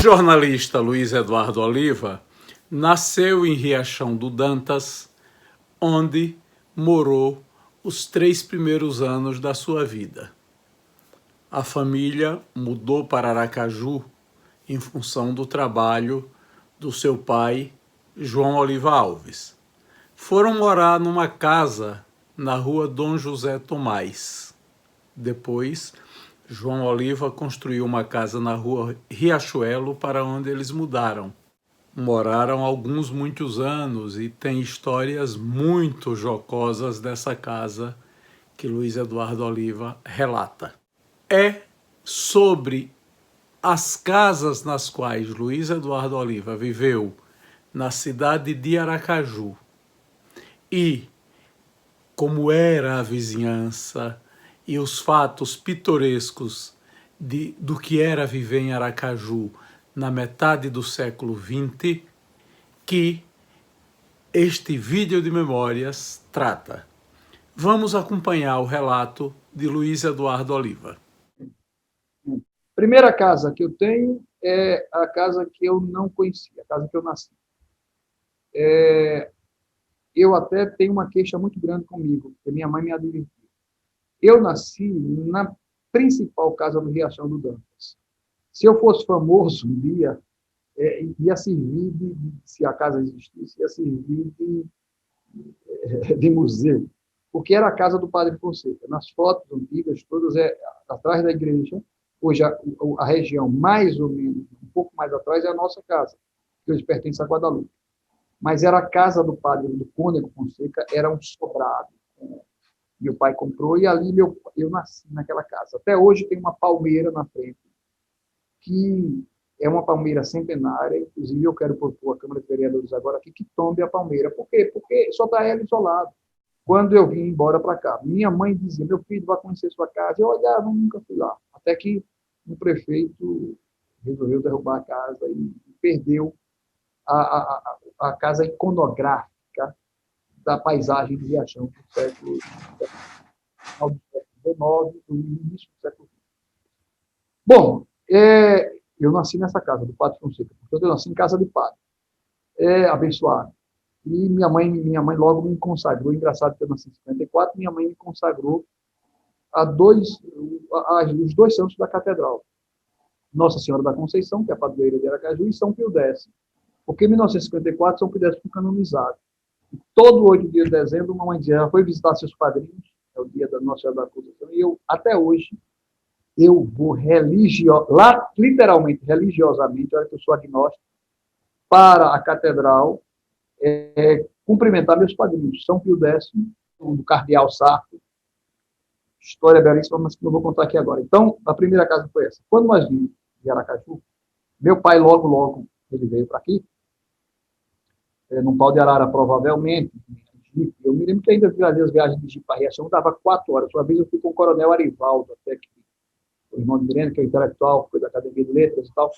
jornalista Luiz Eduardo Oliva nasceu em Riachão do Dantas, onde morou os 3 primeiros anos da sua vida. A família mudou para Aracaju em função do trabalho do seu pai, João Oliva Alves. Foram morar numa casa na rua Dom José Tomás. Depois, João Oliva construiu uma casa na rua Riachuelo, para onde eles mudaram. Moraram muitos anos e tem histórias muito jocosas dessa casa que Luiz Eduardo Oliva relata. É sobre as casas nas quais Luiz Eduardo Oliva viveu na cidade de Aracaju e como era a vizinhança e os fatos pitorescos do que era viver em Aracaju na metade do século XX, que este vídeo de memórias trata. Vamos acompanhar o relato de Luiz Eduardo Oliva. Primeira casa que eu tenho é a casa que eu não conhecia, a casa que eu nasci. Eu até tenho uma queixa muito grande comigo, porque minha mãe me advertiu. Eu nasci na principal casa do Riachão do Dantas. Se eu fosse famoso um dia, ia servir, se a casa existisse, ia servir de museu, porque era a casa do Padre Fonseca. Nas fotos antigas, todas atrás da igreja, hoje a região mais ou menos, um pouco mais atrás, é a nossa casa, que hoje pertence a Guadalupe. Mas era a casa do Padre do Cônego Fonseca, era um sobrado. Meu pai comprou e ali eu nasci naquela casa. Até hoje tem uma palmeira na frente, que é uma palmeira centenária, inclusive eu quero propor à Câmara de Vereadores agora aqui que tombe a palmeira. Por quê? Porque só está ela isolada. Quando eu vim embora para cá, minha mãe dizia, meu filho vai conhecer sua casa. Eu olhava, mas nunca fui lá. Até que o prefeito resolveu derrubar a casa e perdeu a casa iconográfica da paisagem de Riachão do século XIX, do início do século XX. Bom, eu nasci nessa casa do Padre Fonseca, portanto eu nasci em casa de padre, abençoado. E minha mãe logo me consagrou. Engraçado que eu nasci em 54, minha mãe me consagrou os 2 santos da catedral. Nossa Senhora da Conceição, que é a padroeira de Aracaju, e São Pio X. Porque em 1954, São Pio X foi canonizado. E todo 8 de dezembro, uma mãe dizia, ela foi visitar seus padrinhos, é o dia da Nossa Senhora da Conceição, e eu, até hoje, eu vou literalmente, religiosamente, olha que eu sou agnóstico, para a catedral, cumprimentar meus padrinhos, São Pio X, do cardeal Sarto, história belíssima, mas que não vou contar aqui agora. Então, a primeira casa foi essa. Quando nós vimos de Aracaju, meu pai logo, ele veio para aqui, num pau de arara, provavelmente, eu me lembro que ainda fazia as viagens de Jipe para Riachão, dava 4 horas. Uma vez eu fui com o coronel Arivaldo, até que o irmão de Mirena, que é o intelectual, foi da Academia de Letras e tal,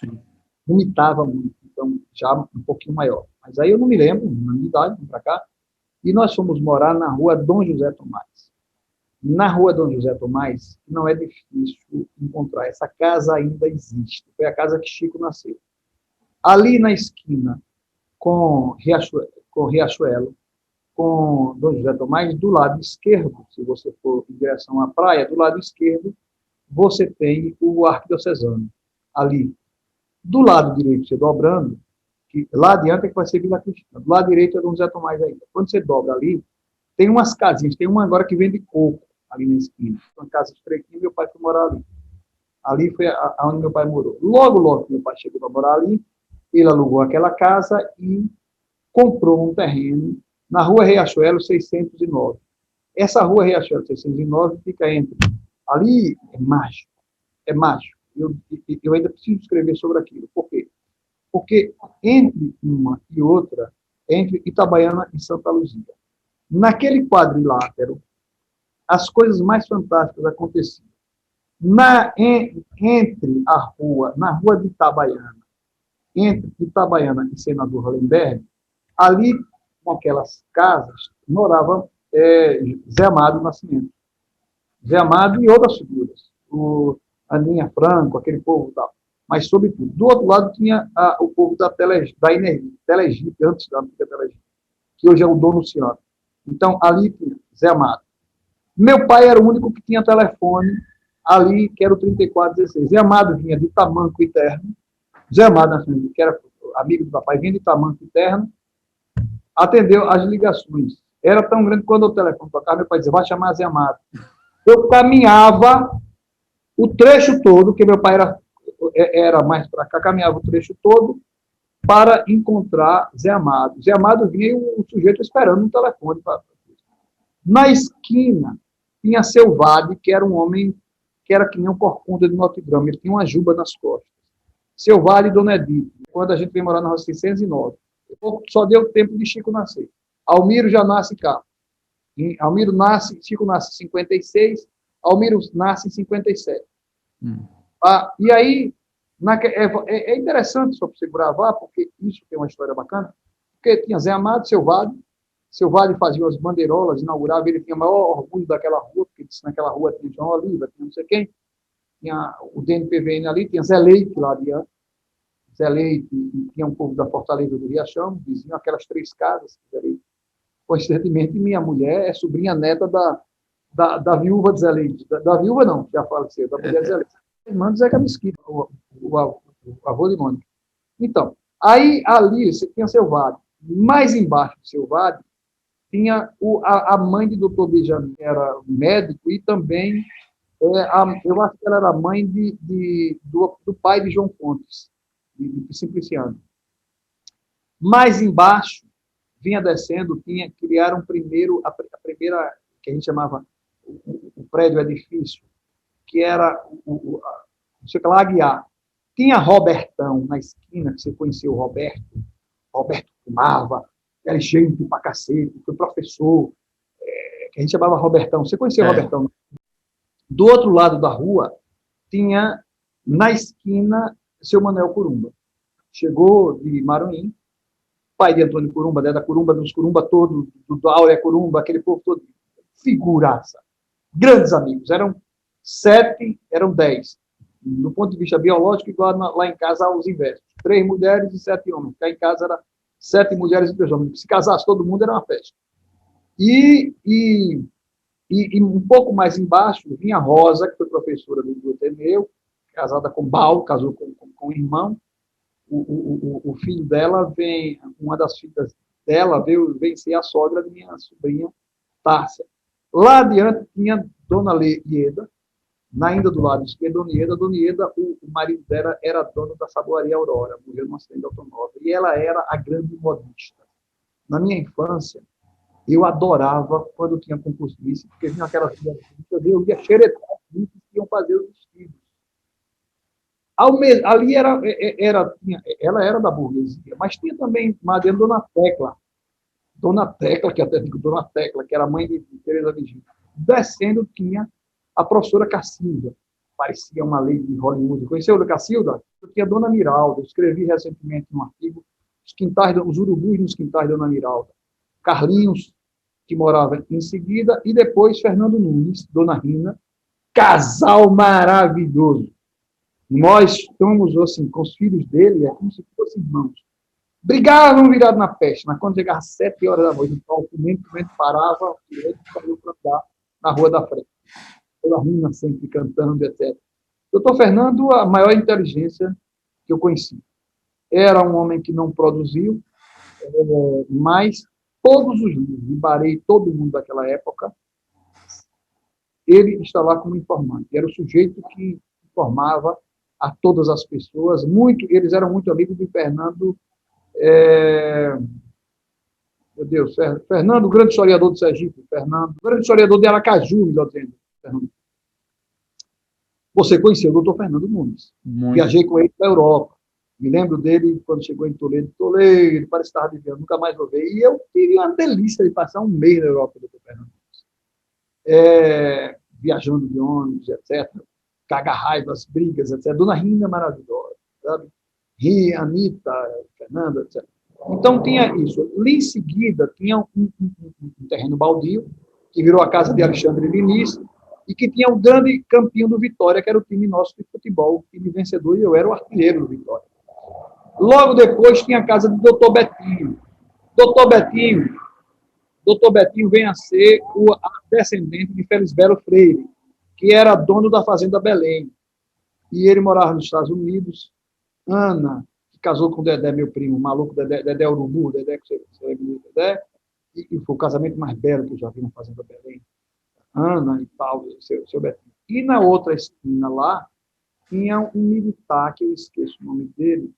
vomitava muito, então já um pouquinho maior. Mas aí eu não me lembro, na minha idade, vim para cá, e nós fomos morar na rua Dom José Tomás. Na rua Dom José Tomás, não é difícil encontrar, essa casa ainda existe, foi a casa que Chico nasceu. Ali na esquina, com Riachuelo, com Dom José Tomás, do lado esquerdo, se você for em direção à praia, do lado esquerdo, você tem o Arquidiocesano, ali. Do lado direito, você dobrando, que lá adiante é que vai ser Vila Cristina, do lado direito é Dom José Tomás ainda. Quando você dobra ali, tem umas casinhas, tem uma agora que vende coco, ali na esquina. Uma casa estreitinha, meu pai foi morar ali. Ali foi onde meu pai morou. Logo que meu pai chegou para morar ali, ele alugou aquela casa e comprou um terreno na rua Riachuelo 609. Essa rua Riachuelo 609 fica entre... Ali é mágico. Eu ainda preciso escrever sobre aquilo. Por quê? Porque entre uma e outra, entre Itabaiana e Santa Luzia, naquele quadrilátero, as coisas mais fantásticas aconteciam. Entre na rua de Itabaiana, entre Itabaiana e Senador Hollenberg, ali, naquelas casas, morava Zé Amado Nascimento. Zé Amado e outras figuras. Aninha Franco, aquele povo tal. mas sobre tudo. Do outro lado tinha o povo da Energia, Telegipe, antes da Telegipe, que hoje é o Dono Ciano. Então, ali tinha Zé Amado. Meu pai era o único que tinha telefone ali, que era o 3416. Zé Amado vinha de Tamanco e Terno. Zé Amado, que era amigo do papai, vinha de Tamanco e Terno, atendeu as ligações. Era tão grande que quando o telefone tocava, meu pai dizia, vai chamar Zé Amado. Eu caminhava o trecho todo, que meu pai era mais para cá, caminhava o trecho todo para encontrar Zé Amado. Zé Amado vinha e o sujeito esperando um telefone. Na esquina tinha Seu Vade, que era um homem que era que nem um corcunda de Notre Dame, ele tinha uma juba nas costas. Seu Vade e Dona Edith, quando a gente veio morar na Rua 609. Só deu tempo de Chico nascer. Almiro já nasce cá. Almiro nasce, Chico nasce em 56, Almiro nasce em 57. E aí, é interessante só para você gravar, porque isso tem uma história bacana, porque tinha Zé Amado, Seu Vade fazia as bandeirolas, inaugurava, ele tinha o maior orgulho daquela rua, porque naquela rua tinha João Oliva, tinha não sei quem, tinha o DNPVN ali, tinha Zé Leite lá adiante, Zé Leite, tinha um povo da Fortaleza do Riachão, vizinho aquelas 3 casas, Zé Leite. Coincidentemente, minha mulher é sobrinha neta da viúva de Zé Leite. Da viúva não, já faleceu, da mulher de Zé Leite. Irmã de Zeca Mesquita, o avô de Mônica. Então, aí ali você tinha Seu Vade. Mais embaixo do Seu Vade, tinha a mãe de Dr. Benjamin, que era médico, e também, eu acho que ela era mãe do pai de João Fontes, de Simpliciano. Mais embaixo, vinha descendo, criaram primeiro, a primeira, que a gente chamava o prédio, o edifício, que era não sei o que lá, Aguiar. Tinha Robertão na esquina, que você conheceu o Roberto. Roberto fumava, era gente pra cacete, foi professor, que a gente chamava Robertão. Você conheceu o Robertão? Do outro lado da rua, tinha, na esquina, seu Manuel Curumba. Chegou de Maruim, pai de Antônio Curumba, da Curumba, dos Curumba todos, do Áurea Curumba, aquele povo todo, figuraça. Grandes amigos, eram 7, eram 10. Do ponto de vista biológico, igual lá em casa aos inversos. 3 mulheres e 7 homens. Cá em casa era 7 mulheres e 3 homens. Se casasse todo mundo, era uma festa. E um pouco mais embaixo, vinha Rosa, que foi professora do Ateneu, casada com Bal, casou com o irmão. O filho dela uma das filhas dela veio ser a sogra de minha sobrinha, Tárcia. Lá adiante tinha Dona Ieda, ainda do lado esquerdo, Dona Ieda, o marido dela era dono da Saboaria Aurora, morreu num acidente de automóvel, e ela era a grande modista. Na minha infância, eu adorava quando tinha concurso de Miss, porque vinha aquelas eu via xeretar que iam fazer os vestidos. Ali ela era da burguesia, mas tinha também Madame Dona Tecla, que até digo Dona Tecla, que era mãe de Teresa Virgínia. Descendo tinha a professora Cacilda, parecia uma lei de Hollywood. Conheceu a Cacilda? Eu tinha a Dona Miralda, eu escrevi recentemente um artigo, os urubus nos quintais da Dona Miralda. Carlinhos, que morava em seguida, e depois Fernando Nunes, Dona Rina, casal maravilhoso. Nós estamos assim, com os filhos dele, é como se fossem irmãos. Brigavam virado na peste, mas quando chegava às 7 horas da noite, o comento parava, o direito saiu para andar na rua da frente. Toda a Rina sempre cantando, etc. Doutor Fernando, a maior inteligência que eu conheci. Era um homem que não produziu, mas todos os livros, embarei todo mundo daquela época, ele estava lá como informante. Era o sujeito que informava a todas as pessoas. Eles eram muito amigos de Fernando. Meu Deus, Fernando, o grande historiador do Sergipe, Fernando, o grande historiador de Aracaju, melhor dizendo. Fernando. Você conheceu o doutor Fernando Nunes. Muito. Viajei com ele para a Europa. Me lembro dele quando chegou em Toledo, ele parece que estava vivendo, nunca mais vou ver. E eu tive uma delícia de passar um mês na Europa, doutor Fernando Nunes. Viajando de ônibus, etc. Caga-raivas, brigas, etc. Dona Rina maravilhosa, sabe? Anitta, Fernanda, etc. Então tinha isso. Ali em seguida tinha um terreno baldio, que virou a casa de Alexandre Liniz, e que tinha um grande campinho do Vitória, que era o time nosso de futebol, o time vencedor, e eu era o artilheiro do Vitória. Logo depois tinha a casa do Dr. Betinho. Dr. Betinho, Dr. Betinho vem a ser a descendente de Felisbelo Freire, que era dono da Fazenda Belém. E ele morava nos Estados Unidos. Ana, que casou com o Dedé, meu primo, maluco Dedé Urubu, Dedé, que você lembra do Dedé, e foi o casamento mais belo que eu já vi na Fazenda Belém. Ana e tal, seu Betinho. E na outra esquina lá, tinha um militar, que eu esqueço o nome dele,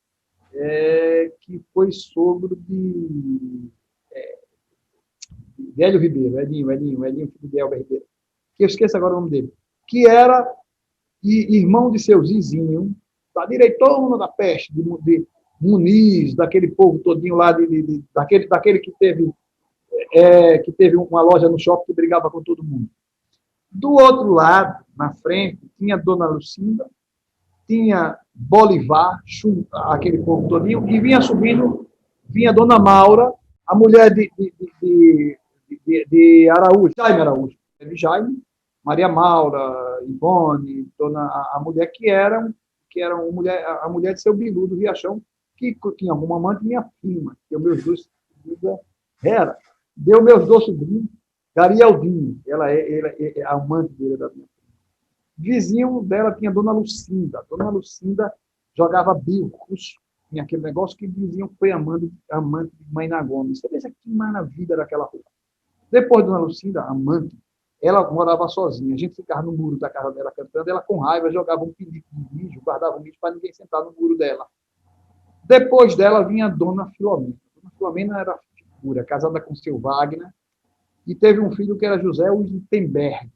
que foi sogro de Hélio Ribeiro, Edinho, filho de Elber Ribeiro, que eu esqueço agora o nome dele, que era irmão de seu Zizinho, da direitona da peste, de Muniz, daquele povo todinho lá, daquele que teve uma loja no shopping que brigava com todo mundo. Do outro lado, na frente, tinha Dona Lucinda, tinha Bolivar, aquele povo todinho, e vinha subindo, vinha Dona Maura, a mulher de Araújo, Jaime Araújo, de Jaime, Maria Maura, Ivone, a mulher que era a mulher de seu Bilu, do Riachão, que tinha alguma amante, minha prima, que meus dois era, deu meus dois sobrinhos, Garialdinho, ela é a amante dele, da minha prima. Vizinho dela tinha Dona Lucinda. Dona Lucinda jogava bilcos, tinha aquele negócio que diziam que foi amante de Mayna Gomes. Você veja que maravilha era aquela rua. Depois de Dona Lucinda, amante, ela morava sozinha. A gente ficava no muro da casa dela cantando, ela com raiva jogava um pinico de mijo, guardava um mijo para ninguém sentar no muro dela. Depois dela vinha a Dona Filomena. Dona Filomena era figura, casada com seu Wagner, e teve um filho que era José Wittenberg.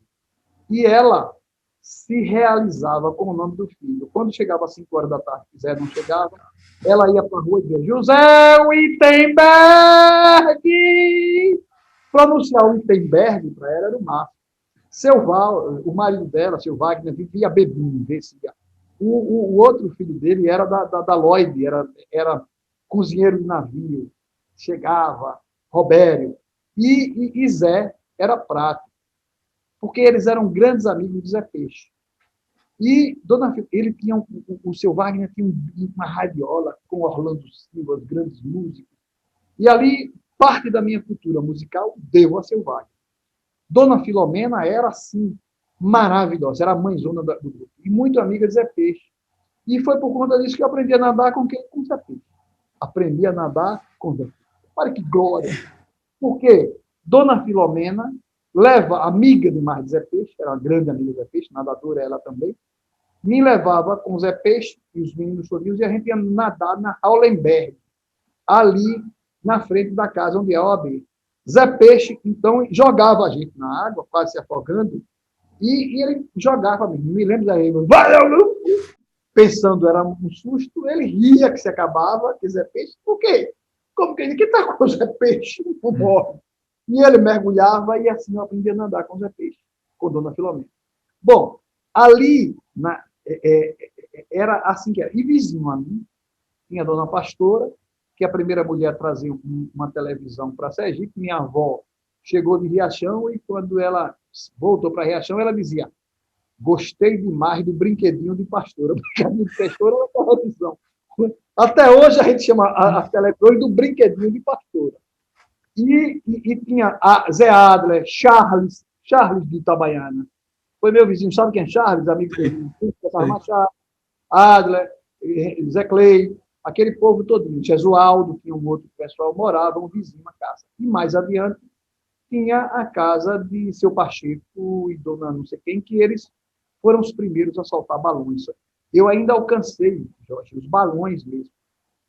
E ela se realizava com o nome do filho. Quando chegava às 5 horas da tarde, Zé não chegava, ela ia para a rua e dizia: José Wittenberg! Pronunciar o Wittenberg para ela era o máximo. O marido dela, seu Wagner, vivia bebinho, vencia. O outro filho dele era da Lloyd, era cozinheiro de navio, chegava, Robério. E Zé era prato, porque eles eram grandes amigos de Zé Peixe. E ele tinha o seu Wagner tinha uma radiola com Orlando Silva, os grandes músicos. E ali, parte da minha cultura musical deu a seu Wagner. Dona Filomena era, assim, maravilhosa, era a mãezona do grupo, e muito amiga de Zé Peixe. E foi por conta disso que eu aprendi a nadar com quem? Com Zé Peixe. Aprendi a nadar com Zé Peixe. Olha que glória! Porque Dona Filomena leva, amiga demais de Zé Peixe, era uma grande amiga de Zé Peixe, nadadora ela também, me levava com Zé Peixe e os meninos sozinhos, e a gente ia nadar na Aulenberg, ali na frente da casa onde é a OAB. Zé Peixe, então, jogava a gente na água, quase se afogando, e ele jogava mesmo. Me lembro daí, pensando, era um susto, ele ria que se acabava, que Zé Peixe, por quê? Como que ele está com o Zé Peixe? Não morre. E ele mergulhava, e assim eu aprendi a nadar com o Zé Peixe, com Dona Filomena. Bom, ali era assim que era. E vizinho a mim, tinha a Dona Pastora, que a primeira mulher trazia uma televisão para Sergipe. Minha avó chegou de Riachão, e quando ela voltou para Riachão, ela dizia: gostei demais do brinquedinho de Pastora. O brinquedinho de Pastora era uma televisão. Até hoje a gente chama a televisão do brinquedinho de Pastora. E tinha a Zé Adler, Charles de Itabaiana. Foi meu vizinho, sabe quem é Charles? Amigo dele. Adler, Zé Clay, aquele povo todinho. Jesualdo, tinha um outro pessoal, morava um vizinho na casa. E mais adiante tinha a casa de seu Pacheco e dona não sei quem, que eles foram os primeiros a soltar balões. Eu ainda alcancei, Jorge, os balões mesmo.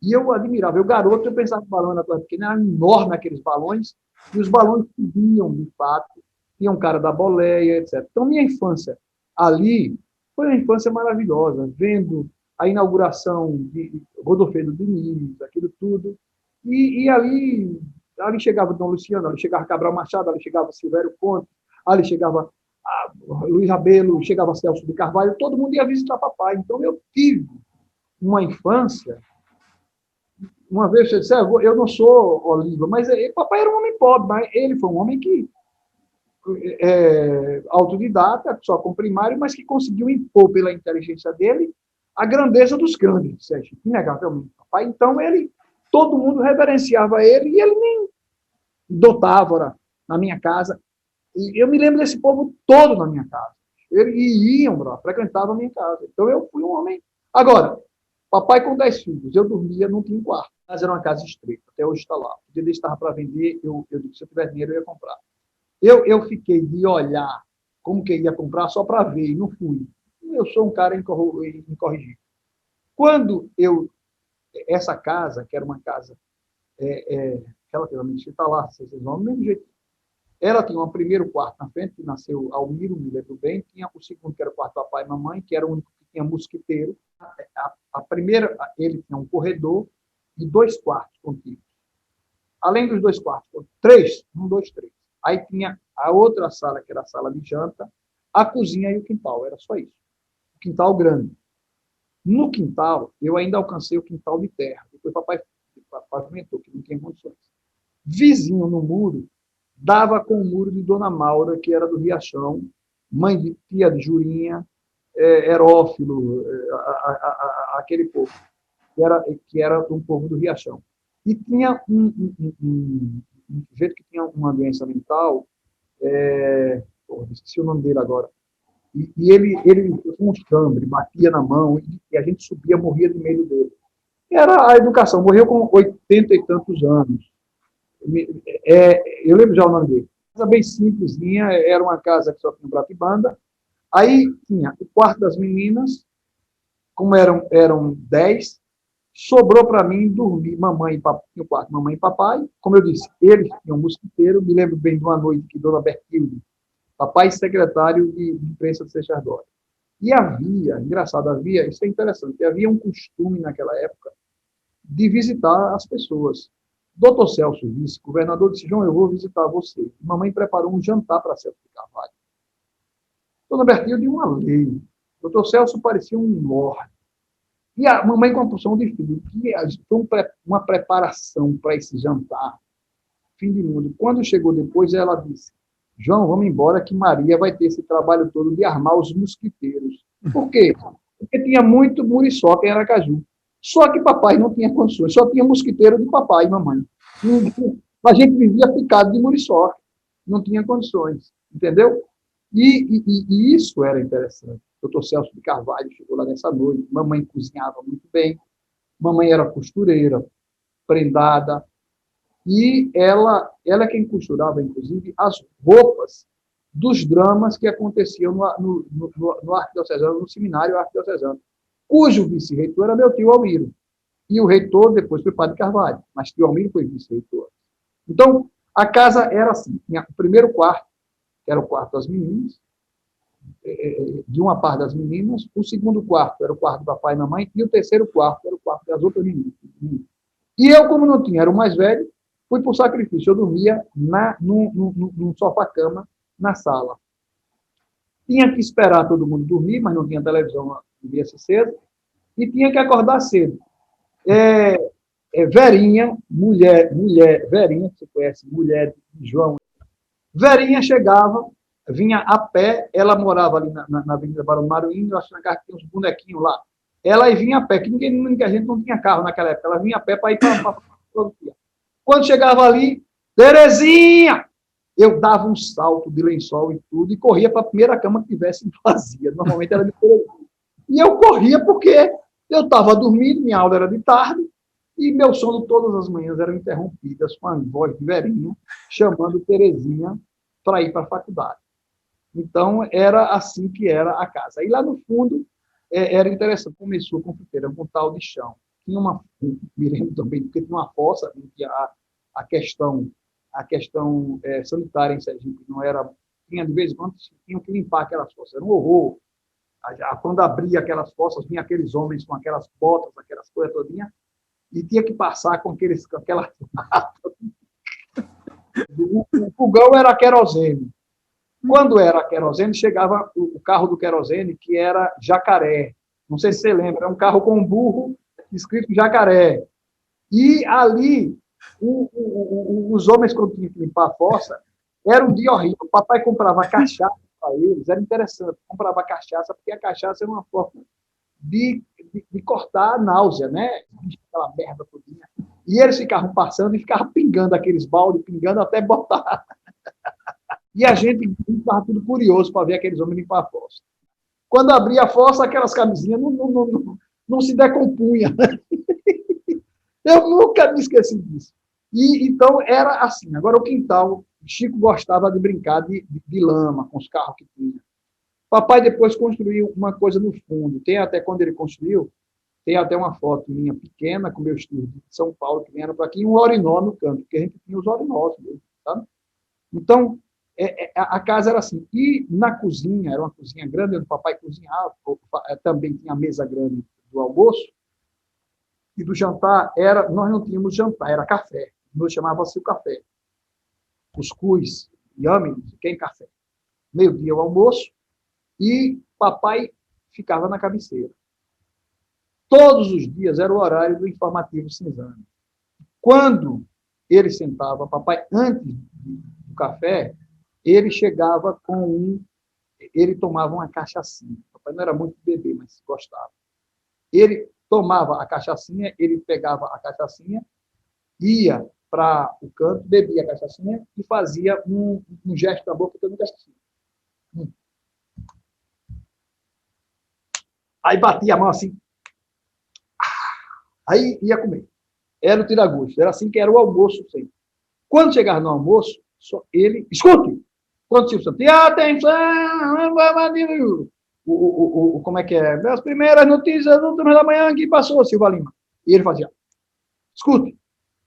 E eu admirava. Eu, garoto, eu pensava que o balão era pequeno, era enorme aqueles balões, e os balões subiam, de fato. Tinha um cara da boleia, etc. Então, minha infância ali foi uma infância maravilhosa, vendo a inauguração de Godofredo Diniz, aquilo tudo. E ali chegava Dom Luciano, ali chegava Cabral Machado, ali chegava Silvério Conte, ali chegava Luiz Rabelo, chegava Celso de Carvalho, todo mundo ia visitar papai. Então, eu tive uma infância. Uma vez você disse: eu não sou Oliva, mas papai era um homem pobre, mas ele foi um homem que autodidata, só com primário, mas que conseguiu impor pela inteligência dele a grandeza dos grandes, Sérgio, inegavelmente. Papai, então, todo mundo reverenciava ele e ele nem dotava na minha casa. E eu me lembro desse povo todo na minha casa. Eles iam, frequentavam a minha casa. Então, eu fui um homem. Agora, papai com 10 filhos, eu dormia, não tinha um quarto. Mas era uma casa estreita, até hoje está lá. O dia desse estava para vender, eu disse, se eu tiver dinheiro, eu ia comprar. Eu fiquei de olhar como que ia comprar só para ver, e não fui. Eu sou um cara incorrigível. Quando essa casa, que era uma casa relativamente, está lá, vocês vão do mesmo jeito. Ela tinha um primeiro quarto na frente, que nasceu Almiro, me lembro bem, tinha o segundo, que era o quarto do papai e mamãe, que era o único que tinha mosquiteiro. A primeira, ele tinha um corredor e 2 quartos contíguos. Além dos 2 quartos, 3, 1, 2, 3. Aí tinha a outra sala, que era a sala de janta, a cozinha e o quintal, era só isso. O quintal grande. No quintal, eu ainda alcancei o quintal de terra. Depois papai pavimentou, que não tinha condições. Vizinho no muro, dava com o muro de Dona Maura, que era do Riachão, mãe de tia de Jurinha, Herófilo, aquele povo, que era um povo do Riachão. E tinha um sujeito que tinha uma doença mental, esqueci o nome dele agora, e ele um chambre, batia na mão, e a gente subia, morria de medo dele. Era a educação, morreu com 80 e tantos anos. Eu lembro já o nome dele. Casa bem simplesinha, era uma casa que só tinha prato e banda. Aí tinha o quarto das meninas, como eram 10, sobrou para mim dormir, mamãe e papai, no quarto, mamãe e papai. Como eu disse, eles tinham um mosquiteiro. Me lembro bem de uma noite que Dona Bertilde, papai secretário de imprensa de Seixas-Dória. E havia, isso é interessante, havia um costume naquela época de visitar as pessoas. Doutor Celso Vice, governador, disse, João, eu vou visitar você. Mamãe preparou um jantar para Celso de Carvalho. Dona Bertilde, uma lei. Doutor Celso parecia um lorde. E a mamãe com a porção de filho, que foi uma preparação para esse jantar. Fim de mundo. Quando chegou depois, ela disse, João, vamos embora que Maria vai ter esse trabalho todo de armar os mosquiteiros. Por quê? Porque tinha muito muriçoca em Aracaju. Só que papai não tinha condições, só tinha mosquiteiro de papai e mamãe. A gente vivia picado de muriçoca, não tinha condições, entendeu? E isso era interessante. O doutor Celso de Carvalho chegou lá nessa noite, mamãe cozinhava muito bem, mamãe era costureira, prendada, e ela é quem costurava, inclusive, as roupas dos dramas que aconteciam no arquidiocesano, no seminário arquidiocesano, cujo vice-reitor era meu tio Almiro. E o reitor depois foi Padre Carvalho, mas tio Almiro foi vice-reitor. Então, a casa era assim, tinha o primeiro quarto, que era o quarto das meninas, de uma parte das meninas, o segundo quarto era o quarto do papai e da mãe, e o terceiro quarto era o quarto das outras meninas. E eu, como não tinha, era o mais velho, fui para o sacrifício. Eu dormia num sofá-cama na sala. Tinha que esperar todo mundo dormir, mas não tinha televisão, devia ser cedo, e tinha que acordar cedo. Verinha, Verinha, que você conhece, mulher de João. Verinha chegava, vinha a pé, ela morava ali na Avenida Barão Maruim, eu acho que na casa tinha uns bonequinhos lá. Ela vinha a pé, que a gente não tinha carro naquela época, ela vinha a pé para ir para a produção. Quando chegava ali, Terezinha! Eu dava um salto de lençol e tudo, e corria para a primeira cama que tivesse vazia. Normalmente era de Terezinha. E eu corria porque eu estava dormindo, minha aula era de tarde, e meu sono todas as manhãs eram interrompidas com a voz de Verinha, chamando Terezinha para ir para a faculdade. Então, era assim que era a casa. E lá no fundo, era interessante, começou a confeiteira, um tal de chão. Tinha me lembro também, porque tinha uma fossa, que a questão sanitária em Sergipe não era, tinha de vez em quando, tinham que limpar aquelas fossas, era um horror. Quando abria aquelas fossas, vinha aqueles homens com aquelas botas, aquelas coisas todinhas, e tinha que passar com aquelas o fogão era querosene. Quando era querosene, chegava o carro do querosene, que era Jacaré. Não sei se você lembra, era um carro com um burro escrito Jacaré. E ali, os homens, quando tinham que limpar a fossa, Era um dia horrível. O papai comprava cachaça para eles, era interessante. Comprava cachaça, porque a cachaça era uma forma de cortar a náusea, né? Aquela merda todinha. E eles ficavam passando e ficavam pingando aqueles baldes, pingando até botar. E a gente estava tudo curioso para ver aqueles homens limpar a fossa. Quando abria a fossa, aquelas camisinhas não se decompunham. Eu nunca me esqueci disso. E então era assim. Agora o quintal, Chico gostava de brincar de lama com os carros que tinha. Papai depois construiu uma coisa no fundo. Tem até quando ele construiu, tem até uma foto minha pequena com meus tios de São Paulo que vieram para aqui, e um urinó no canto, porque a gente tinha os urinós mesmo, sabe? Então, a casa era assim. E na cozinha, era uma cozinha grande, onde o papai cozinhava, também tinha a mesa grande do almoço, e do jantar, nós não tínhamos jantar, era café. Nós chamava-se o café. Cuscuz, yame, quem café. Meio-dia o almoço, e papai ficava na cabeceira. Todos os dias era o horário do informativo cinzano. Quando ele sentava, papai, antes do café, ele chegava ele tomava uma cachaçinha. Papai não era muito bebê, mas gostava. Ele tomava a cachaçinha, ele pegava a cachaçinha, ia para o canto, bebia a cachaçinha e fazia um gesto na boca, tomando cachaçinha. Aí batia a mão assim. Aí ia comer. Era o tira-gosto. Era assim que era o almoço sempre. Quando chegava no almoço, só ele... Escute! Quando tinha o santo, atenção! Como é que é? As primeiras notícias do turno da manhã que passou, Silva Lima. E ele fazia, escute,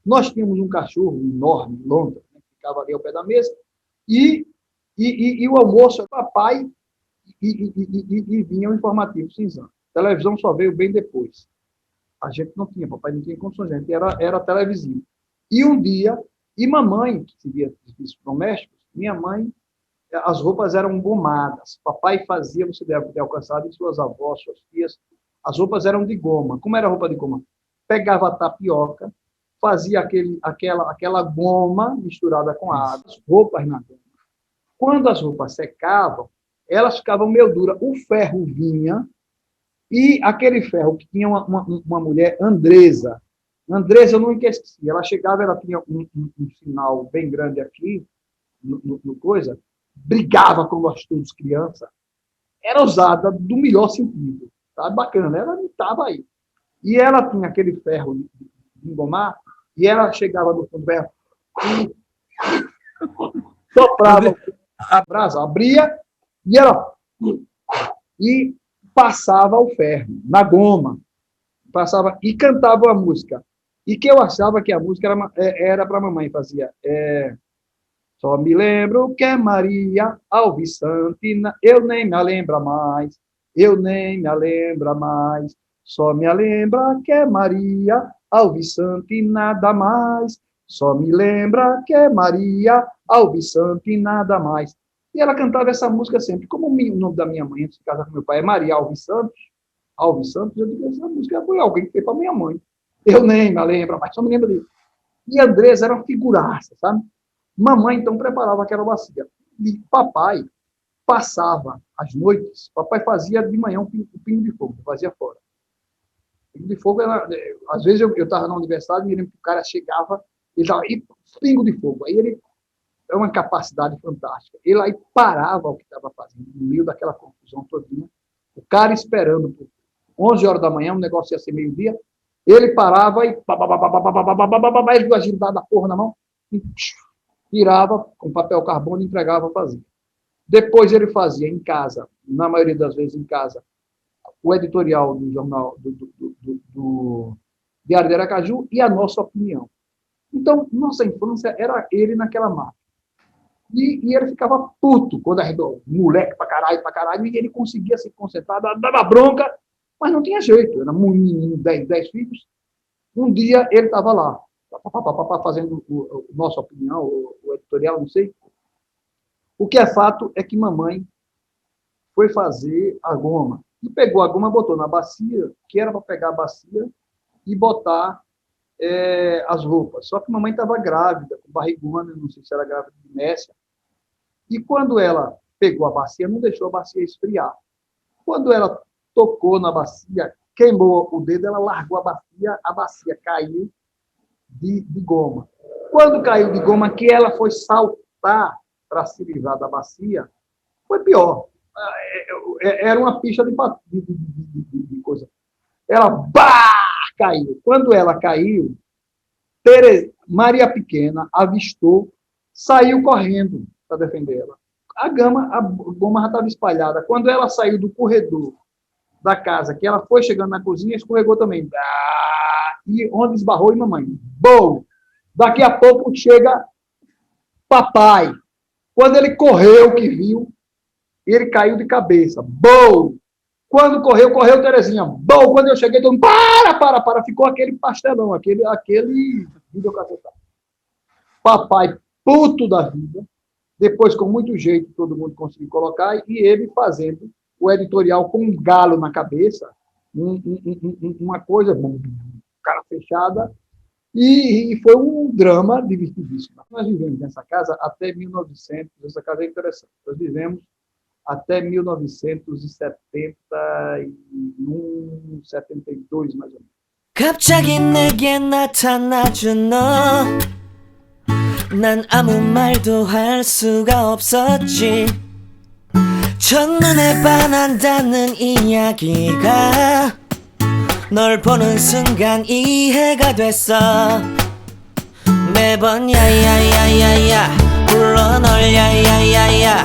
nós tínhamos um cachorro enorme, Londra, né, que ficava ali ao pé da mesa, e o almoço, papai, e vinha o informativo cinzano. A televisão só veio bem depois. A gente não tinha, papai não tinha condições, a gente era televisivo. E um dia, e mamãe, que seria serviços domésticos, minha mãe, as roupas eram gomadas. Papai fazia, você deve ter alcançado, e suas avós, suas tias, as roupas eram de goma. Como era a roupa de goma? Pegava a tapioca, fazia aquela goma misturada com água, as roupas na goma. Quando as roupas secavam, elas ficavam meio duras. O ferro vinha, e aquele ferro que tinha uma mulher, Andresa, eu nunca esqueci, ela chegava, ela tinha um sinal bem grande aqui, no coisa, brigava com nós todos, criança, era usada do melhor sentido, tá? Bacana, ela não estava aí. E ela tinha aquele ferro de engomar, e ela chegava no fundo do ferro, soprava a brasa, abria, e ela... E passava o ferro, na goma, passava e cantava a música. E que eu achava que a música era para a mamãe, fazia... Só me lembro que é Maria Alves Santina, eu nem me lembro mais, eu nem me lembro mais. Só me lembra que é Maria Alves Santina, nada mais. Só me lembra que é Maria Alves Santina, nada mais. E ela cantava essa música sempre. Como o nome da minha mãe, antes de casar com meu pai, é Maria Alves Santos, eu digo, essa música foi alguém que fez para minha mãe. Eu nem me lembro, mas só me lembro disso. E Andresa era uma figuraça, sabe? Mamãe, então, preparava aquela bacia. E papai passava as noites, papai fazia de manhã um pingo de fogo, fazia fora. O pingo de fogo, às vezes eu estava na universidade, me lembro que o cara chegava, ele estava aí, pingo de fogo. Aí ele, é uma capacidade fantástica. Ele aí parava o que estava fazendo, no meio daquela confusão todinha, o cara esperando por 11 horas da manhã, o negócio ia ser meio-dia, ele parava e ele com a agilidade da porra na mão, e tirava com papel carbono e entregava a fazer. Depois ele fazia em casa, na maioria das vezes em casa, o editorial do jornal do Diário de Aracaju e a nossa opinião. Então, nossa infância era ele naquela máquina. E ele ficava puto quando arredou, moleque pra caralho, e ele conseguia se concentrar, dava bronca, mas não tinha jeito, era um menino, 10 filhos. Um dia ele estava lá, fazendo a nossa opinião, o editorial, não sei. O que é fato é que mamãe foi fazer a goma. E pegou a goma, botou na bacia, que era para pegar a bacia e botar as roupas. Só que mamãe estava grávida, com barrigona, não sei se era grávida de Messia. E quando ela pegou a bacia, não deixou a bacia esfriar. Quando ela tocou na bacia, queimou o dedo, ela largou a bacia caiu de goma. Quando caiu de goma, que ela foi saltar para se livrar da bacia, foi pior. Era uma pista de coisa. Ela caiu. Quando ela caiu, Maria Pequena avistou, saiu correndo para defender ela. A goma já estava espalhada. Quando ela saiu do corredor da casa, que ela foi chegando na cozinha, escorregou também. E onde esbarrou e mamãe. Bom! Daqui a pouco chega papai. Quando ele correu, que viu, ele caiu de cabeça. Bom! Quando correu Terezinha. Bom! Quando eu cheguei, todo mundo, para. Ficou aquele pastelão, aquele videocassete. Papai, puto da vida. Depois, com muito jeito, todo mundo conseguiu colocar, e ele fazendo o editorial com um galo na cabeça, uma coisa, cara fechada, e foi um drama divertidíssimo. Nós vivemos nessa casa até 1900, essa casa é interessante, nós vivemos até 1971, 72, mais ou menos. 갑자기 내게 나타나준 너, 난 아무 말도 할 수가 없었지. 첫눈에 반한다는 이야기가 널 보는 순간 이해가 됐어. 매번 야야야야야 불러 널 야야야야